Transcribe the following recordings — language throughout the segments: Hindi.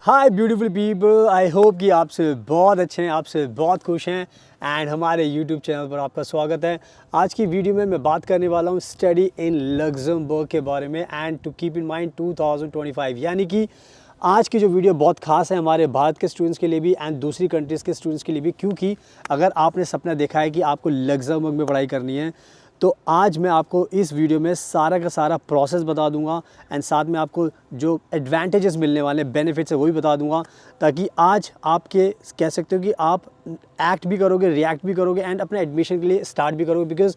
Hi beautiful people, I hope कि आपसे बहुत अच्छे हैं, आपसे बहुत खुश हैं एंड हमारे यूट्यूब चैनल पर आपका स्वागत है। आज की वीडियो में मैं बात करने वाला हूँ स्टडी इन लग्जमबर्ग के बारे में and to keep in mind 2025, यानी कि आज की जो वीडियो बहुत खास है हमारे भारत के स्टूडेंट्स के लिए भी एंड दूसरी कंट्रीज़ के स्टूडेंट्स के लिए भी, क्योंकि अगर आपने सपना देखा है कि आपको लग्जमबर्ग में पढ़ाई करनी है तो आज मैं आपको इस वीडियो में सारा का सारा प्रोसेस बता दूंगा एंड साथ में आपको जो एडवांटेजेस मिलने वाले बेनिफिट्स है वो भी बता दूंगा, ताकि आज आपके कह सकते हो कि आप एक्ट भी करोगे, रिएक्ट भी करोगे एंड अपने एडमिशन के लिए स्टार्ट भी करोगे। बिकॉज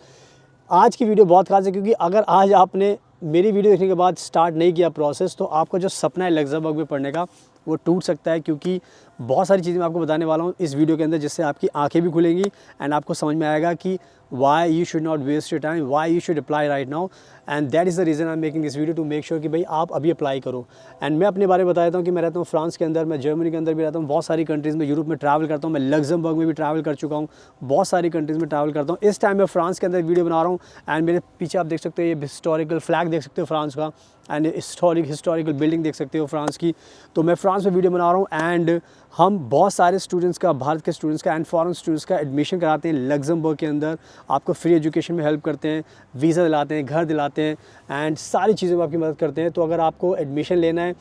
आज की वीडियो बहुत खास है, क्योंकि अगर आज आपने मेरी वीडियो देखने के बाद स्टार्ट नहीं किया प्रोसेस तो आपका जो सपना है लग्जमबर्ग में पढ़ने का वो टूट सकता है, क्योंकि बहुत सारी चीज़ें मैं आपको बताने वाला हूँ इस वीडियो के अंदर, जिससे आपकी आंखें भी खुलेंगी एंड आपको समझ में आएगा कि why you should not waste your time, why you should apply right now, and that is the reason I'm making this video to make sure कि भाई आप अभी अप्लाई करो। एंड मैं अपने बारे में बता देता हूँ कि मैं रहता हूँ फ्रांस के अंदर, मैं जर्मनी के अंदर भी रहता हूँ, बहुत सारी कंट्रीज़ में यूरोप में ट्रैवल करता हूँ, मैं लग्जमबर्ग में भी ट्रैवल कर चुका हूँ, बहुत सारी कंट्रीज़ में ट्रैवल करता हूँ। इस टाइम मैं फ्रांस के अंदर वीडियो बना रहा हूँ एंड मेरे पीछे आप देख सकते हो ये हिस्टोरिकल फ्लैग देख सकते हो फ्रांस का एंड हिस्टोरिकल बिल्डिंग देख सकते हो फ्रांस की। तो मैं फ्रांस में वीडियो बना रहा हूँ एंड हम बहुत सारे स्टूडेंट्स का, भारत के स्टूडेंट्स का एंड फॉरेन स्टूडेंट्स का एडमिशन कराते हैं लग्जमबर्ग के अंदर, आपको फ्री एजुकेशन में हेल्प करते हैं, वीज़ा दिलाते हैं, घर दिलाते हैं एंड सारी चीज़ों में आपकी मदद करते हैं। तो अगर आपको एडमिशन लेना है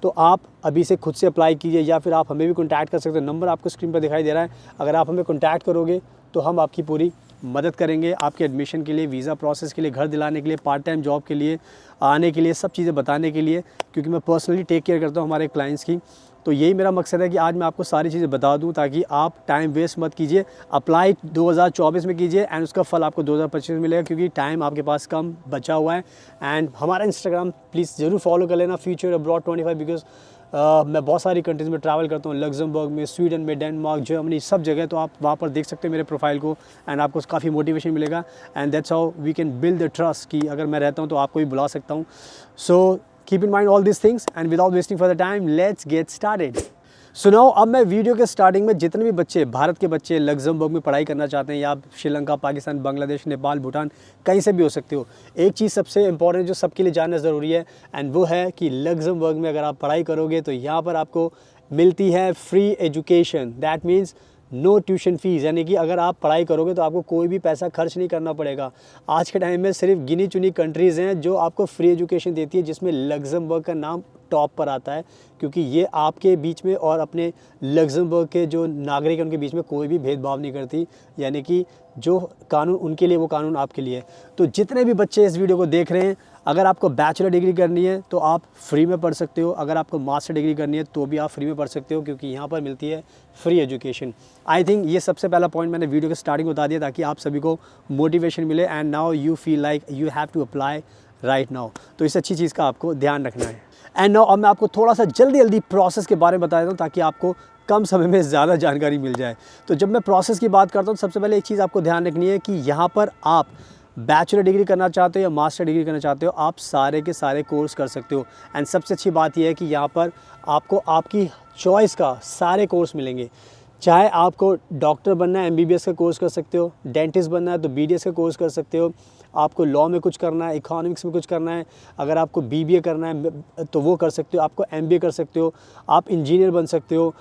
तो आप अभी से खुद से अप्लाई कीजिए, या फिर आप हमें भी कॉन्टैक्ट कर सकते हैं। नंबर आपको स्क्रीन पर दिखाई दे रहा है, अगर आप हमें कॉन्टैक्ट करोगे तो हम आपकी पूरी मदद करेंगे, आपके एडमिशन के लिए, वीज़ा प्रोसेस के लिए, घर दिलाने के लिए, पार्ट टाइम जॉब के लिए, आने के लिए, सब चीज़ें बताने के लिए, क्योंकि मैं पर्सनली टेक केयर करता हूँ हमारे क्लाइंट्स की। तो यही मेरा मकसद है कि आज मैं आपको सारी चीज़ें बता दूं, ताकि आप टाइम वेस्ट मत कीजिए। अप्लाई 2024 में कीजिए एंड उसका फल आपको 2025 में मिलेगा, क्योंकि टाइम आपके पास कम बचा हुआ है। एंड हमारा इंस्टाग्राम प्लीज़ ज़रूर फॉलो कर लेना, फ्यूचर अब्रॉड 25, बिकॉज मैं बहुत सारी कंट्रीज़ में ट्रैवल करता हूँ, लग्जमबर्ग में, स्वीडन में, डेनमार्क, जर्मनी, सब जगह। तो आप वहाँ पर देख सकते हैं मेरे प्रोफाइल को एंड आपको काफ़ी मोटिवेशन मिलेगा and that's how we can build the trust कि अगर मैं रहता हूँ तो आपको भी बुला सकता हूँ। So keep in mind all this things and without wasting for the time let's get started. सुनाओ, अब मैं वीडियो के स्टार्टिंग में जितने भी बच्चे, भारत के बच्चे लग्जमबर्ग में पढ़ाई करना चाहते हैं, या आप श्रीलंका, पाकिस्तान, बांग्लादेश, नेपाल, भूटान, कहीं से भी हो सकते हो, एक चीज़ सबसे इंपॉर्टेंट जो सबके लिए जानना ज़रूरी है एंड वो है कि लग्जमबर्ग में अगर आप पढ़ाई करोगे तो यहाँ पर आपको मिलती है free education. That means no tuition fees, यानी कि अगर आप पढ़ाई करोगे तो आपको कोई भी पैसा खर्च नहीं करना पड़ेगा। आज के टाइम में सिर्फ गिनी चुनी कंट्रीज़ हैं जो आपको फ्री एजुकेशन देती है, जिसमें लग्जमबर्ग का नाम टॉप पर आता है, क्योंकि ये आपके बीच में और अपने लग्जमबर्ग के जो नागरिक हैं उनके बीच में कोई भी भेदभाव नहीं करती, यानी कि जो कानून उनके लिए वो कानून आपके लिए। तो जितने भी बच्चे इस वीडियो को देख रहे हैं, अगर आपको बैचलर डिग्री करनी है तो आप फ्री में पढ़ सकते हो, अगर आपको मास्टर डिग्री करनी है तो भी आप फ्री में पढ़ सकते हो, क्योंकि यहाँ पर मिलती है फ्री एजुकेशन। आई थिंक ये सबसे पहला पॉइंट मैंने वीडियो के स्टार्टिंग बता दिया, ताकि आप सभी को मोटिवेशन मिले and now you feel like you have to apply right now. तो इस अच्छी चीज़ का आपको ध्यान रखना है। एंड नाउ अब मैं आपको थोड़ा सा जल्दी प्रोसेस के बारे में बता देता हूँ, ताकि आपको कम समय में ज़्यादा जानकारी मिल जाए। तो जब मैं प्रोसेस की बात करता हूँ तो सबसे पहले एक चीज़ आपको ध्यान रखनी है कि यहाँ पर आप बैचलर डिग्री करना चाहते हो या मास्टर डिग्री करना चाहते हो, आप सारे के सारे कोर्स कर सकते हो। एंड सबसे अच्छी बात यह है कि यहाँ पर आपको आपकी चॉइस का सारे कोर्स मिलेंगे। चाहे आपको डॉक्टर बनना है, एमबीबीएस का कोर्स कर सकते हो, डेंटिस्ट बनना है तो बीडीएस का कोर्स कर सकते हो, आपको लॉ में कुछ करना है, इकोनॉमिक्स में कुछ करना है, अगर आपको बीबीए करना है तो वो कर सकते हो, आपको एमबीए कर सकते हो, आप इंजीनियर बन सकते हो,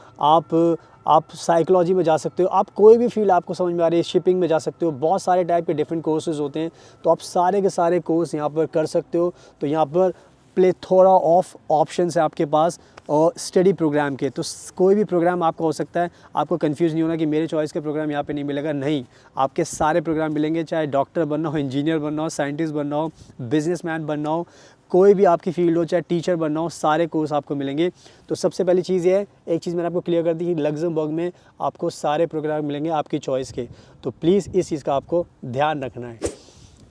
आप साइकोलॉजी में जा सकते हो, आप कोई भी फील्ड आपको समझ में आ रही है, शिपिंग में जा सकते हो। बहुत सारे टाइप के डिफरेंट कोर्सेज होते हैं, तो आप सारे के सारे कोर्स यहाँ पर कर सकते हो। तो यहाँ पर प्लेथोरा ऑफ ऑप्शंस है आपके पास और स्टडी प्रोग्राम के, तो कोई भी प्रोग्राम आपका हो सकता है। आपको कंफ्यूज नहीं होना कि मेरे चॉइस के प्रोग्राम यहाँ पे नहीं मिलेगा, नहीं, आपके सारे प्रोग्राम मिलेंगे। चाहे डॉक्टर बनना हो, इंजीनियर बनना हो, साइंटिस्ट बनना हो, बिजनेसमैन बनना हो, कोई भी आपकी फील्ड हो, चाहे टीचर बनना हो, सारे कोर्स आपको मिलेंगे। तो सबसे पहली चीज़ ये है, एक चीज़ मैंने आपको क्लियर कर दी कि लग्जमबर्ग में आपको सारे प्रोग्राम मिलेंगे आपकी चॉइस के, तो प्लीज़ इस चीज़ का आपको ध्यान रखना है।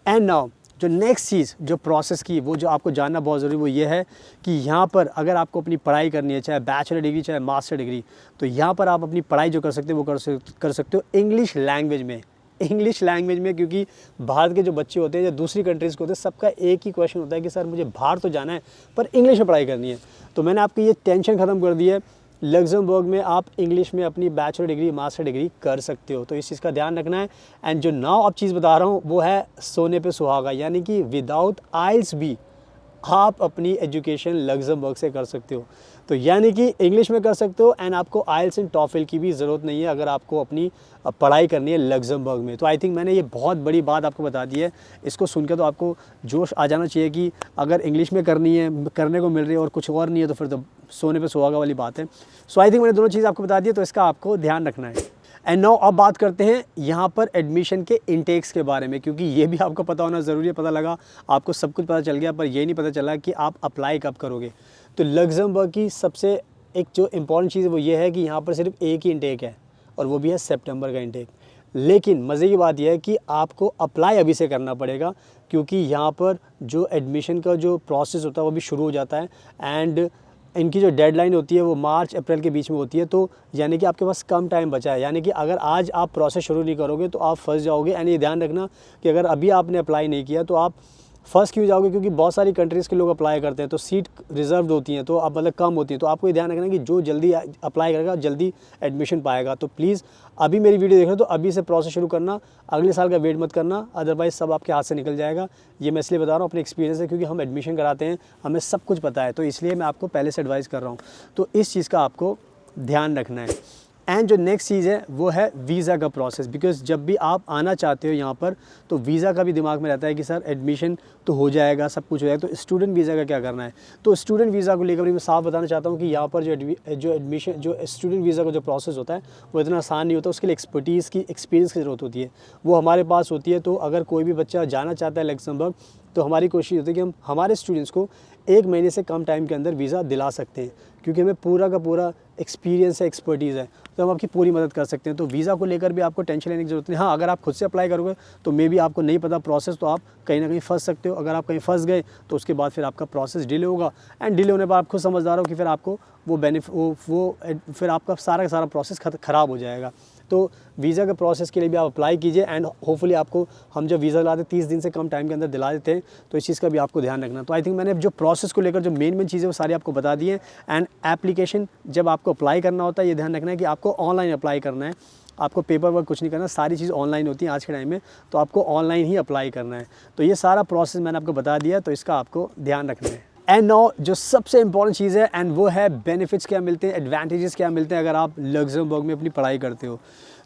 एंड नाउ जो नेक्स्ट चीज़ जो प्रोसेस की वो जो आपको जानना बहुत ज़रूरी वो ये है कि यहाँ पर अगर आपको अपनी पढ़ाई करनी है, चाहे बैचलर डिग्री चाहे मास्टर डिग्री, तो यहाँ पर आप अपनी पढ़ाई जो कर सकते हो वो कर सकते हो इंग्लिश लैंग्वेज में। इंग्लिश लैंग्वेज में, क्योंकि बाहर के जो बच्चे होते हैं या दूसरी कंट्रीज़ के होते हैं, सबका एक ही क्वेश्चन होता है कि सर मुझे बाहर तो जाना है पर इंग्लिश में पढ़ाई करनी है। तो मैंने आपकी ये टेंशन ख़त्म कर दी है। लग्जमबर्ग में आप इंग्लिश में अपनी बैचलर डिग्री मास्टर डिग्री कर सकते हो, तो इस चीज़ का ध्यान रखना है। एंड जो नाउ अब चीज़ बता रहा हूँ वो है सोने पे सुहागा, यानी कि विदाउट आइल्स भी आप अपनी एजुकेशन लग्जमबर्ग से कर सकते हो। तो यानी कि इंग्लिश में कर सकते हो एंड आपको आइल्स एंड टॉफल की भी ज़रूरत नहीं है अगर आपको अपनी पढ़ाई करनी है लग्जमबर्ग में। तो आई थिंक मैंने ये बहुत बड़ी बात आपको बता दी है। इसको सुनकर तो आपको जोश आ जाना चाहिए कि अगर इंग्लिश में करनी है, करने को मिल रही है और कुछ और नहीं है, तो फिर तो सोने पे सुहागा वाली बात है। सो आई थिंक मैंने दोनों चीज़ आपको बता दी है, तो इसका आपको ध्यान रखना है। एंड नाउ अब बात करते हैं यहाँ पर एडमिशन के इंटेक्स के बारे में, क्योंकि ये भी आपको पता होना ज़रूरी है। पता लगा आपको सब कुछ पता चल गया पर ये नहीं पता चला कि आप अप्लाई कब करोगे। तो लग्जमबर्ग की सबसे एक जो इम्पॉर्टेंट चीज़ है वो ये है कि यहाँ पर सिर्फ एक ही इंटेक है और वो भी है सितंबर का इंटेक। लेकिन मज़े की बात यह है कि आपको अप्लाई अभी से करना पड़ेगा, क्योंकि यहाँ पर जो एडमिशन का जो प्रोसेस होता है वो भी शुरू हो जाता है। एंड इनकी जो डेडलाइन होती है वो मार्च अप्रैल के बीच में होती है। तो यानी कि आपके पास कम टाइम बचा है, यानी कि अगर आज आप प्रोसेस शुरू नहीं करोगे तो आप फंस जाओगे। एंड ये ध्यान रखना कि अगर अभी आपने अप्लाई नहीं किया तो आप फर्स्ट क्यों जाओगे, क्योंकि बहुत सारी कंट्रीज़ के लोग अप्लाई करते हैं तो सीट रिजर्व होती हैं, तो अब मतलब कम होती है। तो आपको ये ध्यान रखना कि जो जल्दी अप्लाई करेगा जल्दी एडमिशन पाएगा। तो प्लीज़ अभी मेरी वीडियो देख रहे हो तो अभी से प्रोसेस शुरू करना, अगले साल का वेट मत करना, अदरवाइज़ सब आपके हाथ से निकल जाएगा। ये मैं इसलिए बता रहा हूँ अपने एक्सपीरियंस से, क्योंकि हम एडमिशन कराते हैं, हमें सब कुछ पता है, तो इसलिए मैं आपको पहले से एडवाइस कर रहा हूँ। तो इस चीज़ का आपको ध्यान रखना है। एंड जो नेक्स्ट चीज़ है वो है वीज़ा का प्रोसेस, बिकॉज़ जब भी आप आना चाहते हो यहाँ पर तो वीज़ा का भी दिमाग में रहता है कि सर एडमिशन तो हो जाएगा, सब कुछ हो जाएगा, तो स्टूडेंट वीज़ा का क्या करना है। तो स्टूडेंट वीज़ा को लेकर भी मैं साफ बताना चाहता हूँ कि यहाँ पर जो स्टूडेंट वीज़ा का जो प्रोसेस होता है वो इतना आसान नहीं होता। उसके लिए एक्सपर्टीज़ की, एक्सपीरियंस की ज़रूरत होती है, वो हमारे पास होती है। तो अगर कोई भी बच्चा जाना चाहता है लग्जमबर्ग तो हमारी कोशिश होती है कि हम हमारे स्टूडेंट्स को 1 महीने से कम टाइम के अंदर वीज़ा दिला सकते हैं, क्योंकि हमें पूरा का पूरा एक्सपीरियंस है, एक्सपर्टीज़ है, तो हम आपकी पूरी मदद कर सकते हैं। तो वीज़ा को लेकर भी आपको टेंशन लेने की ज़रूरत नहीं। हाँ, अगर आप खुद से अप्लाई करोगे तो मे भी आपको नहीं पता प्रोसेस, तो आप कहीं ना कहीं फंस सकते हो। अगर आप कहीं फंस गए तो उसके बाद फिर आपका प्रोसेस डिले होगा, एंड डिले होने पर आप खुद समझदार हो कि फिर आपको फिर आपका सारा का सारा प्रोसेस ख़राब हो जाएगा। तो वीज़ा के प्रोसेस के लिए भी आप अप्लाई कीजिए एंड होपफुली आपको हम जब वीज़ा दिलाते 30 दिन से कम टाइम के अंदर दिला देते हैं, तो इस चीज़ का भी आपको ध्यान रखना। तो आई थिंक मैंने जो प्रोसेस को लेकर जो मेन चीज़ें वो सारी आपको बता दी हैं। एंड एप्लीकेशन जब आपको अप्लाई करना होता है ये ध्यान रखना है कि आपको ऑनलाइन अप्लाई करना है, आपको पेपर वर्क कुछ नहीं करना, सारी चीज़ ऑनलाइन होती है आज के टाइम में, तो आपको ऑनलाइन ही अप्लाई करना है। तो ये सारा प्रोसेस मैंने आपको बता दिया, तो इसका आपको ध्यान रखना है। एंड नाउ जो सबसे इंपॉर्टेंट चीज़ है एंड वो है बेनिफिट्स क्या मिलते हैं, एडवांटेजेस क्या मिलते हैं अगर आप लग्जमबर्ग में अपनी पढ़ाई करते हो।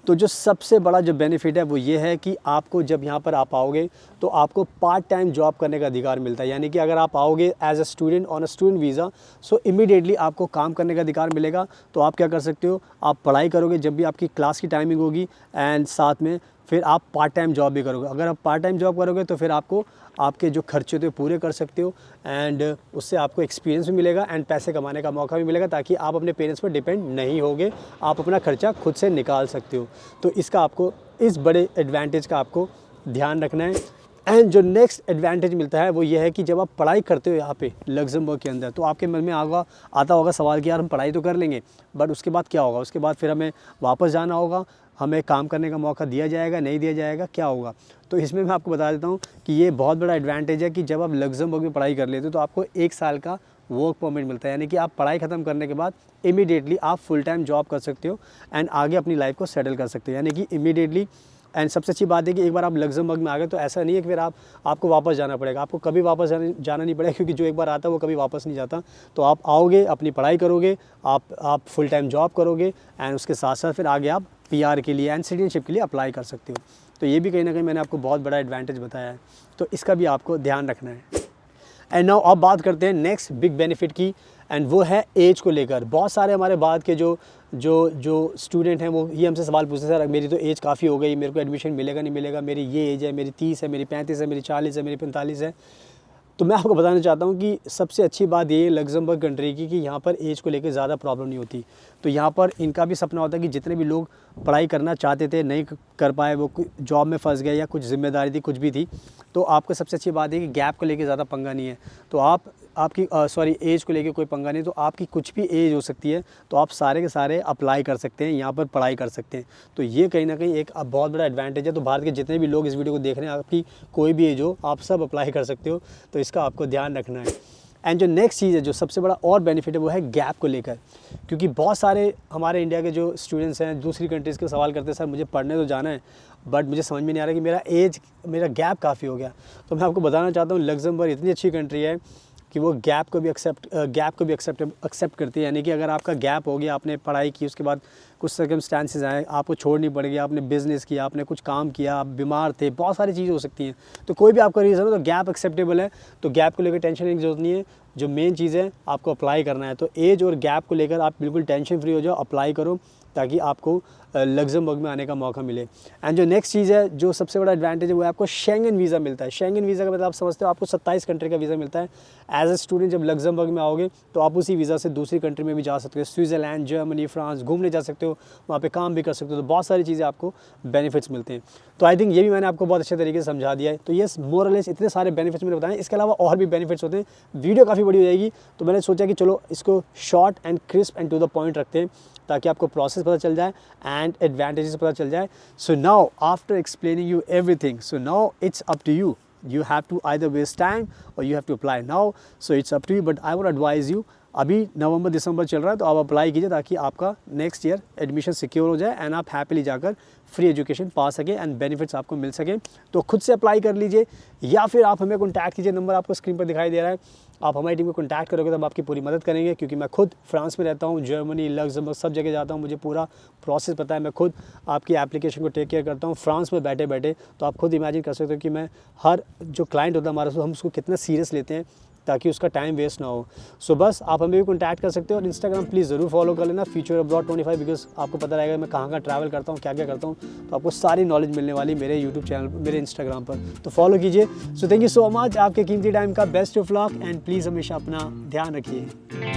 तो जो सबसे बड़ा जो बेनिफिट है वो ये है कि आपको जब यहाँ पर आप आओगे तो आपको पार्ट टाइम जॉब करने का अधिकार मिलता है। यानी कि अगर आप आओगे as a student on a student visa, so immediately आपको काम करने का अधिकार मिलेगा। तो आप क्या कर सकते हो, आप पढ़ाई करोगे जब भी आपकी क्लास की टाइमिंग होगी, एंड साथ में फिर आप पार्ट टाइम जॉब भी करोगे। अगर आप पार्ट टाइम जॉब करोगे तो फिर आपको आपके जो खर्चे होते हैं पूरे कर सकते हो, एंड उससे आपको एक्सपीरियंस भी मिलेगा एंड पैसे कमाने का मौका भी मिलेगा, ताकि आप अपने पेरेंट्स पर डिपेंड नहीं होगे, आप अपना खर्चा खुद से निकाल सकते हो। तो इसका आपको, इस बड़े एडवांटेज का आपको ध्यान रखना है। एंड जो नेक्स्ट एडवांटेज मिलता है वो ये है कि जब आप पढ़ाई करते हो यहाँ पे लग्जमबर्ग के अंदर, तो आपके मन में आता होगा सवाल कि यार हम पढ़ाई तो कर लेंगे बट उसके बाद क्या होगा, उसके बाद फिर हमें वापस जाना होगा, हमें काम करने का मौका दिया जाएगा, नहीं दिया जाएगा, क्या होगा। तो इसमें मैं आपको बता देता हूँ कि ये बहुत बड़ा एडवांटेज है कि जब आप लग्जमबर्ग में पढ़ाई कर लेते हो तो आपको 1 साल का वर्क परमिट मिलता है। यानी कि आप पढ़ाई ख़त्म करने के बाद इमीडिएटली आप फुल टाइम जॉब कर सकते हो एंड आगे अपनी लाइफ को सेटल कर सकते हो, यानी कि इमीडिएटली। एंड सबसे अच्छी बात है कि एक बार आप लग्जमबर्ग में आ गए तो ऐसा नहीं है कि फिर आपको वापस जाना पड़ेगा, आपको कभी वापस जाना नहीं पड़ेगा, क्योंकि जो एक बार आता है वो कभी वापस नहीं जाता। तो आप आओगे, अपनी पढ़ाई करोगे, आप फुल टाइम जॉब करोगे एंड उसके साथ साथ फिर आगे आप PR के लिए एंड सिटीजनशिप के लिए अप्लाई कर सकते हो। तो ये भी कहीं ना कहीं मैंने आपको बहुत बड़ा एडवांटेज बताया है, तो इसका भी आपको ध्यान रखना है। एंड नाउ अब बात करते हैं नेक्स्ट बिग बेनिफिट की, एंड वो है एज को लेकर। बहुत सारे हमारे बाद के जो स्टूडेंट हैं वो ये हमसे सवाल पूछते हैं, सर मेरी तो एज काफ़ी हो गई, मेरे को एडमिशन मिलेगा नहीं मिलेगा, मेरी ये एज है, मेरी 30 है, मेरी 35 है, मेरी 40 है, मेरी 45 है। तो मैं आपको बताना चाहता हूँ कि सबसे अच्छी बात ये है लग्जमबर्ग कंट्री की कि यहाँ पर एज को लेकर ज़्यादा प्रॉब्लम नहीं होती। तो यहाँ पर इनका भी सपना होता है कि जितने भी लोग पढ़ाई करना चाहते थे नहीं कर पाए, वो जॉब में फंस गए या कुछ ज़िम्मेदारी थी, कुछ भी थी, तो आपको सबसे अच्छी बात है कि गैप को लेकर ज़्यादा पंगा नहीं है। तो आपकी एज को लेके कोई पंगा नहीं, तो आपकी कुछ भी एज हो सकती है, तो आप सारे के सारे अप्लाई कर सकते हैं, यहाँ पर पढ़ाई कर सकते हैं। तो ये कहीं ना कहीं एक बहुत बड़ा एडवांटेज है। तो भारत के जितने भी लोग इस वीडियो को देख रहे हैं, आपकी कोई भी एज हो, आप सब अप्लाई कर सकते हो, तो इसका आपको ध्यान रखना है। एंड जो नेक्स्ट चीज़ है, जो सबसे बड़ा और बेनिफिट है, वो है गैप को लेकर। क्योंकि बहुत सारे हमारे इंडिया के जो स्टूडेंट्स हैं दूसरी कंट्रीज़ के सवाल करते हैं, सर मुझे पढ़ने तो जाना है बट मुझे समझ में नहीं आ रहा कि मेरा गैप काफ़ी हो गया। तो मैं आपको बताना चाहता हूँ लग्जमबर्ग इतनी अच्छी कंट्री है कि वो गैप को भी एक्सेप्ट करती है। यानी कि अगर आपका गैप हो गया, आपने पढ़ाई की, उसके बाद कुछ सर्कमस्टांसेस आए, आपको छोड़नी पड़ गई, आपने बिज़नेस किया, आपने कुछ काम किया, आप बीमार थे, बहुत सारी चीज़ें हो सकती हैं, तो कोई भी आपका रीज़न हो तो गैप एक्सेप्टेबल है। तो गैप को लेकर टेंशन लेने की जरूरत नहीं है। जो मेन चीज़ है, आपको अप्लाई करना है। तो एज और गैप को लेकर आप बिल्कुल टेंशन फ्री हो जाओ, अप्लाई करो ताकि आपको लग्जमबर्ग में आने का मौका मिले। एंड जो नेक्स्ट चीज़ है, जो सबसे बड़ा एडवांटेज है, वो है आपको शेंगन वीज़ा मिलता है। शेंगन वीज़ा का मतलब आप समझते हो, आपको 27 कंट्री का वीज़ा मिलता है। एज ए स्टूडेंट जब लग्जमबर्ग में आओगे तो आप उसी वीज़ा से दूसरी कंट्री में भी जा सकते हो, स्विट्ज़रलैंड, जर्मनी, फ्रांस घूमने जा सकते हो, वहाँ पे काम भी कर सकते हो। तो बहुत सारी चीज़ें आपको बेनिफिट्स मिलते हैं। तो आई थिंक ये भी मैंने आपको बहुत अच्छे तरीके से समझा दिया है। तो यस, मोर और लेस इतने सारे बेनिफिट्स मैंने बताए। इसके अलावा और भी बेनिफिट्स होते हैं। वीडियो काफ़ी बड़ी हो जाएगी, तो मैंने सोचा कि चलो इसको short and crisp and to the point रखते हैं, ताकि आपको प्रोसेस पता चल जाए एंड एडवांटेजेस पता चल जाए। So now after explaining you everything, so now it's up to you. You have to either waste time or you have to apply now. So it's up to you, but I would advise you, अभी नवंबर दिसंबर चल रहा है, तो आप अप्लाई कीजिए ताकि आपका नेक्स्ट ईयर एडमिशन सिक्योर हो जाए एंड आप हैप्पीली जाकर फ्री एजुकेशन पा सके एंड बेनिफिट्स आपको मिल सके। तो खुद से अप्लाई कर लीजिए या फिर आप हमें कॉन्टैक्ट कीजिए, नंबर आपको स्क्रीन पर दिखाई दे रहा है। आप हमारी टीम को कॉन्टैक्ट करोगे तो हम आपकी पूरी मदद करेंगे, क्योंकि मैं खुद फ्रांस में रहता हूँ, जर्मनी, लग्जमबर्ग सब जगह जाता हूँ, मुझे पूरा प्रोसेस पता है। मैं खुद आपकी एप्लीकेशन को टेक केयर करता हूँ फ्रांस में बैठे बैठे। तो आप खुद इमेजिन कर सकते हो कि मैं हर जो क्लाइंट होता है हमारा, हम उसको कितना सीरियस लेते हैं ताकि उसका टाइम वेस्ट ना हो। सो बस आप हमें भी कॉन्टैक्ट कर सकते हो, और इंस्टाग्राम प्लीज़ ज़रूर फॉलो कर लेना, फ्यूचर अब्रॉड 25, बिकॉज आपको पता रहेगा मैं कहाँ ट्रैवल करता हूँ, क्या क्या करता हूँ। तो आपको सारी नॉलेज मिलने वाली मेरे यूट्यूब चैनल, मेरे इंस्टाग्राम पर, तो फॉलो कीजिए। So thank you so much, आपके कीमती टाइम का best of luck and please हमेशा अपना ध्यान रखिए।